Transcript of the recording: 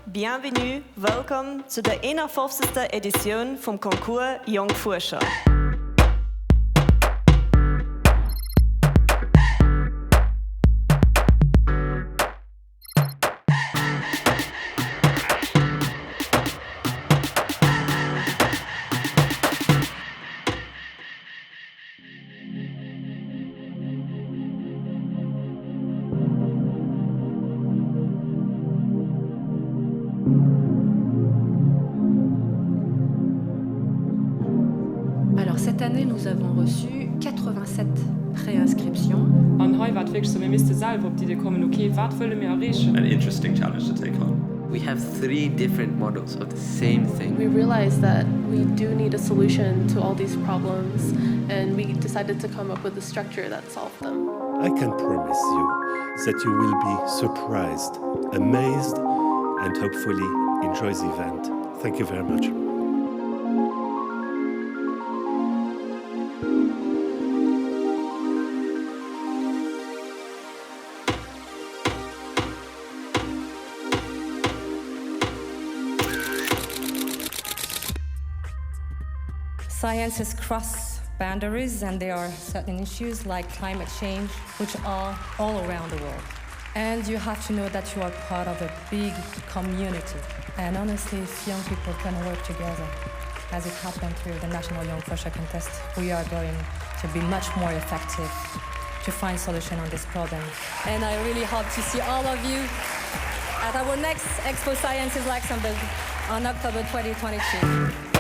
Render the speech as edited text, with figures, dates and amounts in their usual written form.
Bienvenue, welcome zu der 51. Edition vom Konkurs Jonk Fuerscher. Alors cette année, nous avons reçu 87 préinscriptions. Und heute war wirklich so, wir müssten selber auf die Idee kommen, okay, was wollen wir erreichen? An interesting challenge to take on. We have 3 different models of the same thing. We realized that we do need a solution to all these problems, and we decided to come up with a structure that solved them. I can promise you that you will be surprised, amazed, and hopefully enjoy the event. Thank you very much. Sciences cross boundaries, and there are certain issues like climate change, which are all around the world. And you have to know that you are part of a big community. And honestly, if young people can work together, as it happened through the National Jonk Fuerscher Contest, we are going to be much more effective to find solution on this problem. And I really hope to see all of you at our next Expo Sciences Luxembourg on October 2022.